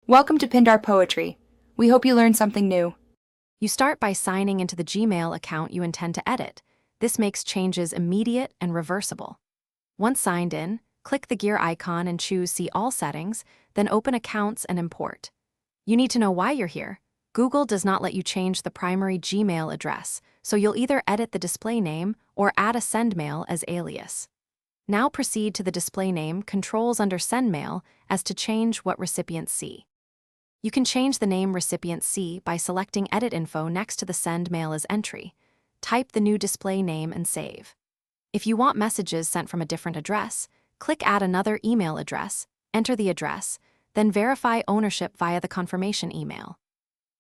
Welcome to Pindar Poetry. We hope you learned something new. You start by signing into the Gmail account you intend to edit. This makes changes immediate and reversible. Once signed in, click the gear icon and choose See All Settings, then open Accounts and Import. You need to know why you're here. Google does not let you change the primary Gmail address, so you'll either edit the display name or add a sendmail as alias. Now proceed to the display name controls under Sendmail as to change what recipients see. You can change the name recipients see by selecting Edit Info next to the Send Mail as entry. Type the new display name and save. If you want messages sent from a different address, click Add another email address, enter the address, then verify ownership via the confirmation email.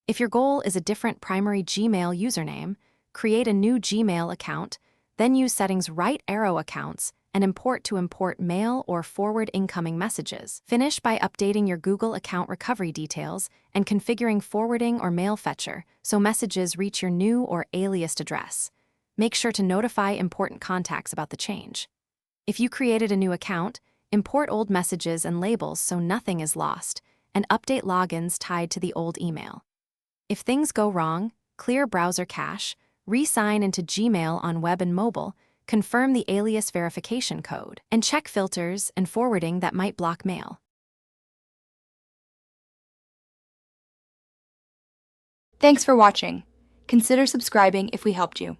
If your goal is a different primary Gmail username, create a new Gmail account, then use settings right arrow accounts and import to import mail or forward incoming messages. Finish by updating your Google account recovery details and configuring forwarding or mail fetcher so messages reach your new or aliased address. Make sure to notify important contacts about the change. If you created a new account, import old messages and labels so nothing is lost, and update logins tied to the old email. If things go wrong, clear browser cache, re-sign into Gmail on web and mobile, confirm the alias verification code, and check filters and forwarding that might block mail. Thanks for watching. Consider subscribing if we helped you.